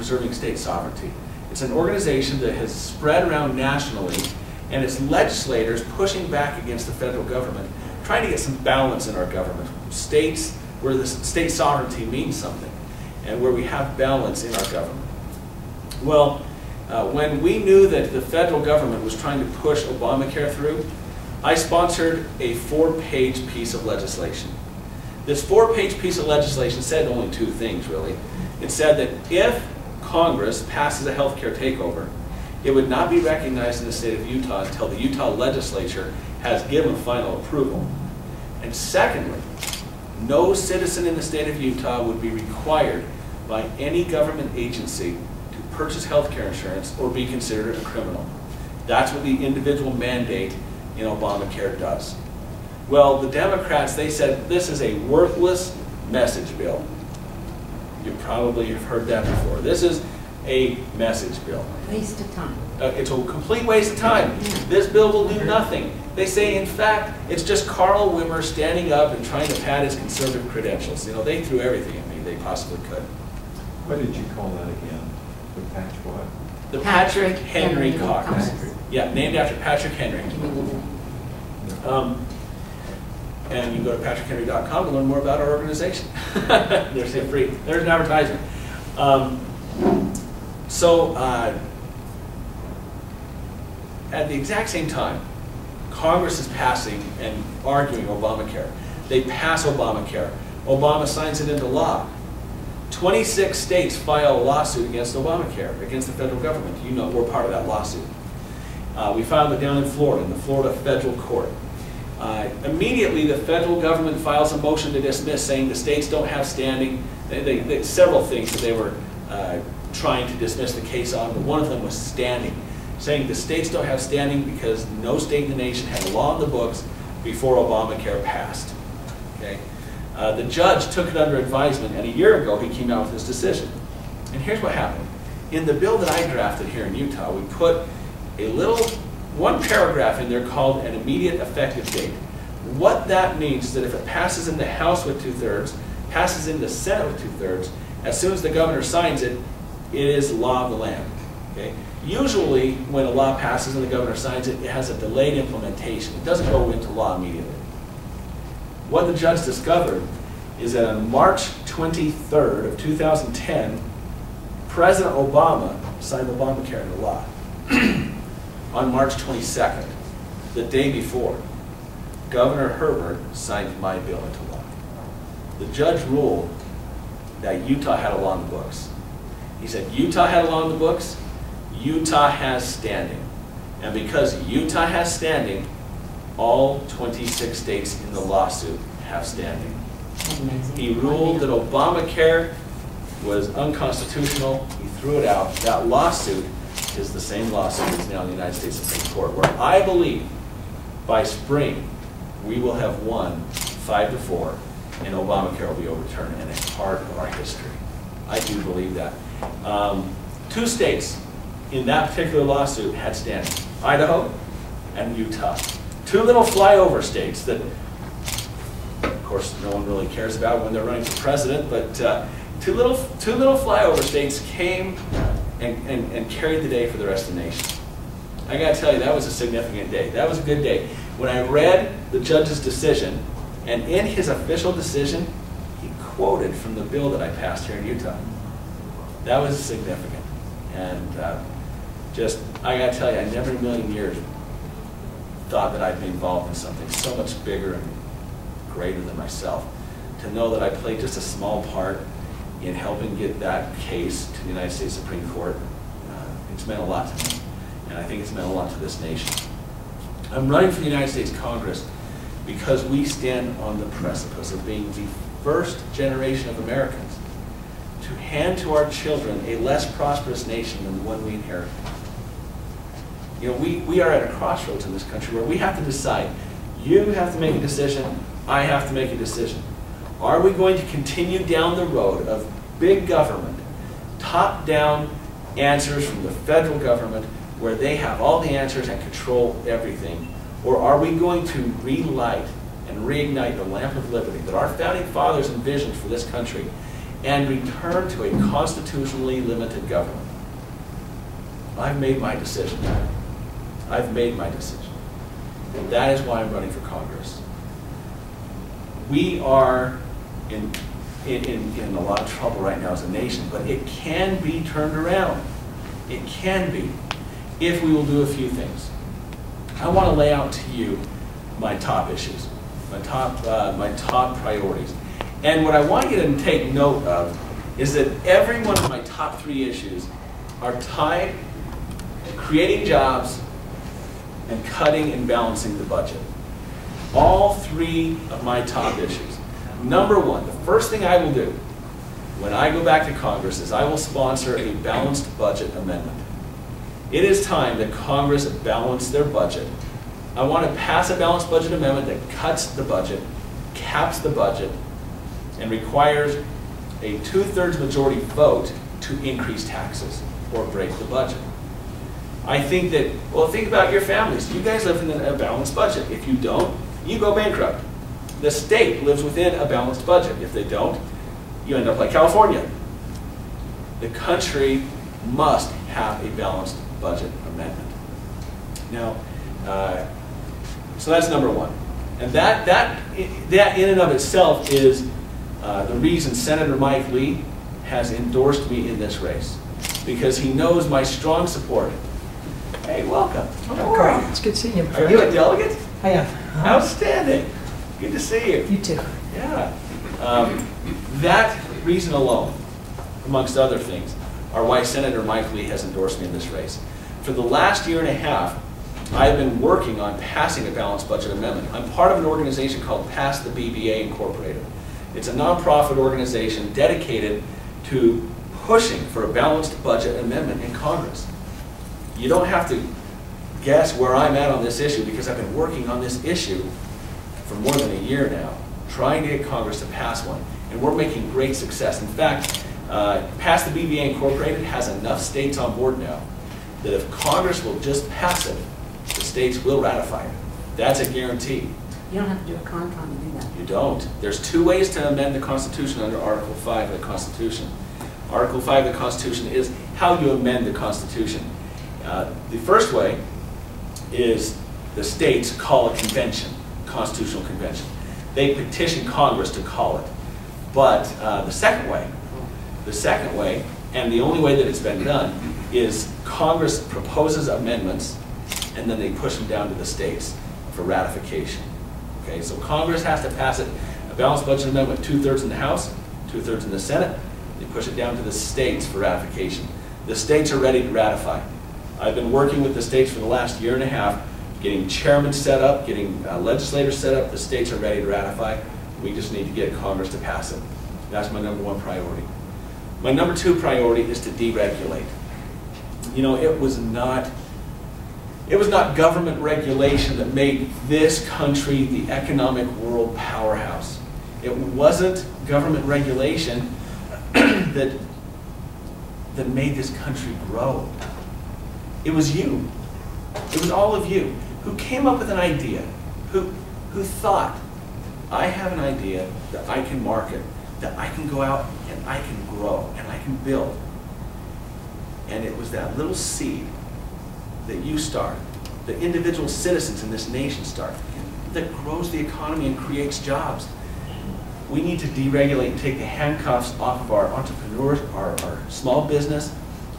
preserving state sovereignty. It's an organization that has spread around nationally, and it's legislators pushing back against the federal government, trying to get some balance in our government. States where the state sovereignty means something, and where we have balance in our government. Well, when we knew that the federal government was trying to push Obamacare through, I sponsored a 4-page piece of legislation. This 4-page piece of legislation said only 2 things, really. It said that if Congress passes a health care takeover, it would not be recognized in the state of Utah until the Utah legislature has given final approval. And secondly, no citizen in the state of Utah would be required by any government agency to purchase health care insurance or be considered a criminal. That's what the individual mandate in Obamacare does. Well, the Democrats, they said this is a worthless message bill. You probably have heard that before. This is a message bill. Waste of time. It's a complete waste of time. This bill will do nothing. They say, in fact, it's just Carl Wimmer standing up and trying to pad his conservative credentials. You know, they threw everything at me they possibly could. What did you call that again? The patch what? The Patrick Henry Caucus. Yeah, named after Patrick Henry. And you can go to patrickhenry.com to learn more about our organization. There's an advertisement. At the exact same time, Congress is passing and arguing Obamacare. They pass Obamacare. Obama signs it into law. 26 states file a lawsuit against Obamacare, against the federal government. You know, we're part of that lawsuit. We filed it down in Florida, in the Florida federal court. Immediately, the federal government files a motion to dismiss, saying the states don't have standing. Several things that they were trying to dismiss the case on, but one of them was standing, saying the states don't have standing because no state in the nation had law in the books before Obamacare passed. Okay? The judge took it under advisement, and a year ago he came out with his decision. And here's what happened. In the bill that I drafted here in Utah, we put one paragraph in there called an immediate effective date. What that means is that if it passes in the House with 2/3, passes in the Senate with 2/3, as soon as the governor signs it, it is law of the land. Okay? Usually, when a law passes and the governor signs it, it has a delayed implementation. It doesn't go into law immediately. What the judge discovered is that on March 23rd of 2010, President Obama signed Obamacare into law. On March 22nd, the day before, Governor Herbert signed my bill into law. The judge ruled that Utah had a law in the books. He said Utah had a law in the books, Utah has standing. And because Utah has standing, all 26 states in the lawsuit have standing. He ruled that Obamacare was unconstitutional. He threw it out. That lawsuit is the same lawsuit that's now in the United States Supreme Court, where I believe by spring we will have won 5-4 and Obamacare will be overturned, and it's part of our history. I do believe that. 2 states in that particular lawsuit had standing, Idaho and Utah. 2 little flyover states that, of course, no one really cares about when they're running for president, but two little flyover states came and carried the day for the rest of the nation. I got to tell you, that was a significant day. That was a good day. When I read the judge's decision, and in his official decision, he quoted from the bill that I passed here in Utah. That was significant. And I got to tell you, I never in a million years thought that I'd be involved in something so much bigger and greater than myself. To know that I played just a small part in helping get that case to the United States Supreme Court, it's meant a lot to me. And I think it's meant a lot to this nation. I'm running for the United States Congress because we stand on the precipice of being the first generation of Americans to hand to our children a less prosperous nation than the one we inherited. You know, we are at a crossroads in this country where we have to decide. You have to make a decision, I have to make a decision. Are we going to continue down the road of big government, top-down answers from the federal government where they have all the answers and control everything? Or are we going to relight and reignite the lamp of liberty that our founding fathers envisioned for this country and return to a constitutionally limited government. I've made my decision. I've made my decision. And that is why I'm running for Congress. We are in a lot of trouble right now as a nation, but it can be turned around. It can be, if we will do a few things. I want to lay out to you my top issues, my top priorities. And what I want you to take note of is that every one of my top 3 issues are tied to creating jobs and cutting and balancing the budget. All 3 of my top issues. Number 1, the first thing I will do when I go back to Congress is I will sponsor a balanced budget amendment. It is time that Congress balance their budget. I want to pass a balanced budget amendment that cuts the budget, caps the budget, and requires a 2/3 majority vote to increase taxes or break the budget. I think that, well, think about your families. You guys live in a balanced budget. If you don't, you go bankrupt. The state lives within a balanced budget. If they don't, you end up like California. The country must have a balanced budget amendment. Now, so that's number 1. And that in and of itself is the reason Senator Mike Lee has endorsed me in this race, because he knows my strong support. Hey, welcome. How are you? It's good seeing you. Are you a delegate? I am. Outstanding. Good to see you. You too. Yeah. That reason alone, amongst other things, are why Senator Mike Lee has endorsed me in this race. For the last 1.5 years, I've been working on passing a balanced budget amendment. I'm part of an organization called Pass the BBA Incorporated. It's a nonprofit organization dedicated to pushing for a balanced budget amendment in Congress. You don't have to guess where I'm at on this issue, because I've been working on this issue for more than 1 year now, trying to get Congress to pass one. And we're making great success. In fact, Pass the BBA Incorporated has enough states on board now that if Congress will just pass it, the states will ratify it. That's a guarantee. You don't have to do a con-con to do that. You don't. There's 2 ways to amend the Constitution under Article 5 of the Constitution. Article 5 of the Constitution is how you amend the Constitution. The first way is the states call a convention, constitutional convention. They petition Congress to call it. But the second way, and the only way that it's been done, is Congress proposes amendments and then they push them down to the states for ratification. Okay, so Congress has to pass it, a balanced budget amendment, 2/3 in the House, 2/3 in the Senate. They push it down to the states for ratification. The states are ready to ratify. I've been working with the states for the last 1.5 years, getting chairmen set up, getting legislators set up. The states are ready to ratify. We just need to get Congress to pass it. That's my number 1 priority. My number 2 priority is to deregulate. You know, it was not government regulation that made this country the economic world powerhouse. It wasn't government regulation that made this country grow. It was you. It was all of you who came up with an idea, who thought, I have an idea that I can market, that I can go out and I can grow and I can build. And it was that little seed that you start, the individual citizens in this nation start, that grows the economy and creates jobs. We need to deregulate and take the handcuffs off of our entrepreneurs, our small business,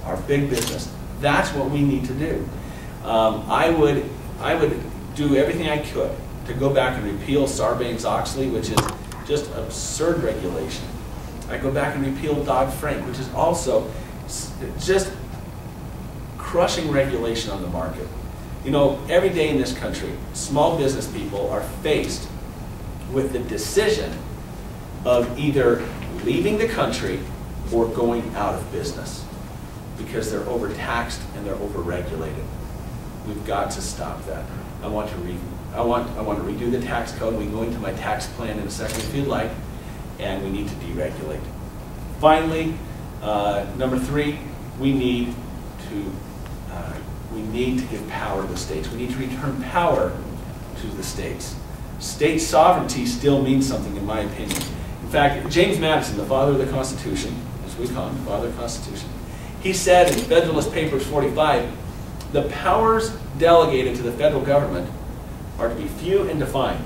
our big business. That's what we need to do. I would do everything I could to go back and repeal Sarbanes-Oxley, which is just absurd regulation. I go back and repeal Dodd-Frank, which is also just crushing regulation on the market. You know, every day in this country, small business people are faced with the decision of either leaving the country or going out of business because they're overtaxed and they're overregulated. We've got to stop that. I want to redo the tax code. We can go into my tax plan in a second if you'd like, and we need to deregulate. Finally, number 3, we need to give power to the states. We need to return power to the states. State sovereignty still means something, in my opinion. In fact, James Madison, the father of the Constitution, as we call him, the father of the Constitution, he said in Federalist Papers 45, the powers delegated to the federal government are to be few and defined.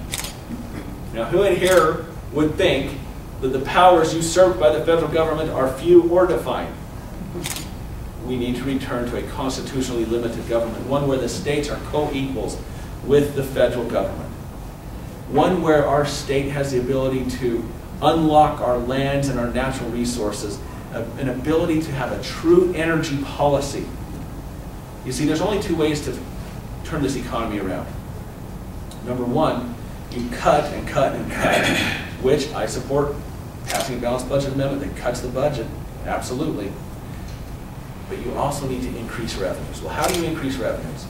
Now, who in here would think that the powers usurped by the federal government are few or defined? We need to return to a constitutionally limited government, one where the states are co-equals with the federal government. One where our state has the ability to unlock our lands and our natural resources, an ability to have a true energy policy. You see, there's only two ways to turn this economy around. Number one, you cut and cut and cut, which I support passing a balanced budget amendment that cuts the budget, absolutely. But you also need to increase revenues. Well, how do you increase revenues?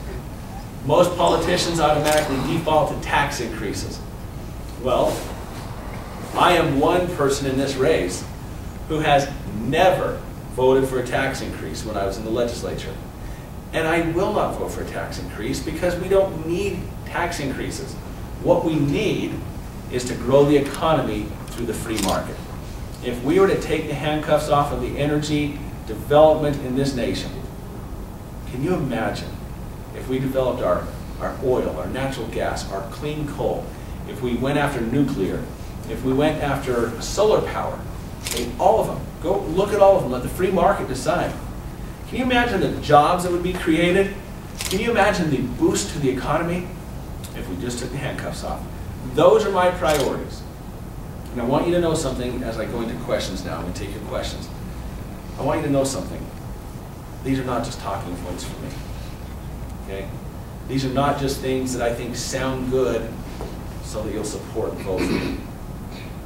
Most politicians automatically default to tax increases. Well, I am one person in this race who has never voted for a tax increase when I was in the legislature. And I will not vote for a tax increase because we don't need tax increases. What we need is to grow the economy through the free market. If we were to take the handcuffs off of the energy development in this nation, can you imagine if we developed our oil, our natural gas, our clean coal, if we went after nuclear, if we went after solar power, all of them, go look at all of them, let the free market decide. Can you imagine the jobs that would be created? Can you imagine the boost to the economy if we just took the handcuffs off? Those are my priorities. And I want you to know something as I go into questions now. I'm going to take your questions. I want you to know something. These are not just talking points for me. Okay? These are not just things that I think sound good so that you'll support and vote for me.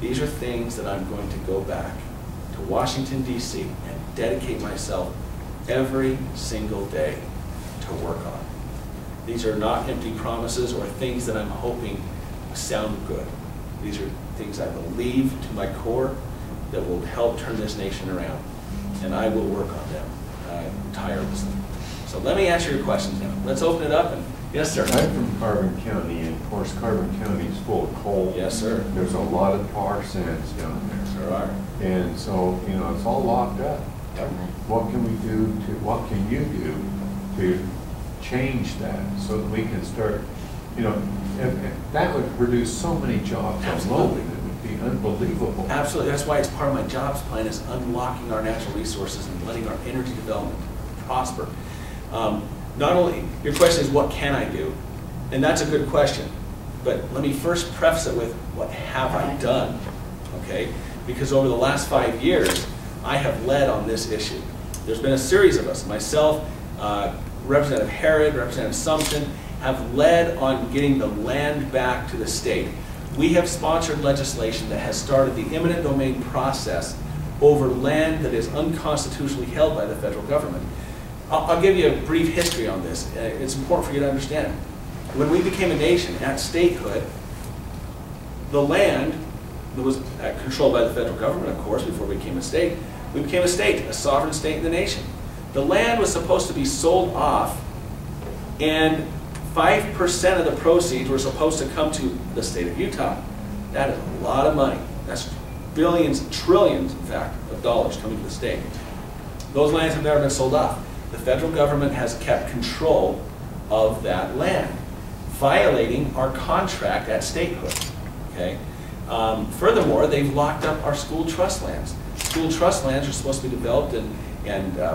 These are things that I'm going to go back to Washington, D.C. and dedicate myself every single day to work on. These are not empty promises or things that I'm hoping sound good. These are things I believe to my core that will help turn this nation around. And I will work on them tirelessly. So let me answer your questions now. Let's open it up. And yes, sir. I'm from Carbon County, and of course Carbon County is full of coal. Yes, sir. There's a lot of tar sands down there. There are. And so, you know, it's all locked up. Yep. What can we do to, what can you do to change that so that we can start, you know, that would produce so many jobs Absolutely. alone. It would be unbelievable. Absolutely. That's why it's part of my jobs plan is unlocking our natural resources and letting our energy development prosper. Not only, your question is what can I do? And that's a good question. But let me first preface it with what have I done? Okay? Because over the last 5 years, I have led on this issue. There's been a series of us, myself, Representative Herod, Representative Sumption, have led on getting the land back to the state. We have sponsored legislation that has started the eminent domain process over land that is unconstitutionally held by the federal government. I'll give you a brief history on this. It's important for you to understand. When we became a nation at statehood, the land that was controlled by the federal government, of course, before we became a state, we became a state, a sovereign state in the nation. The land was supposed to be sold off, and 5% of the proceeds were supposed to come to the state of Utah. That is a lot of money. That's billions, trillions, in fact, of dollars coming to the state. Those lands have never been sold off. The federal government has kept control of that land, violating our contract at statehood. Okay? Furthermore, they've locked up our school trust lands. School trust lands are supposed to be developed and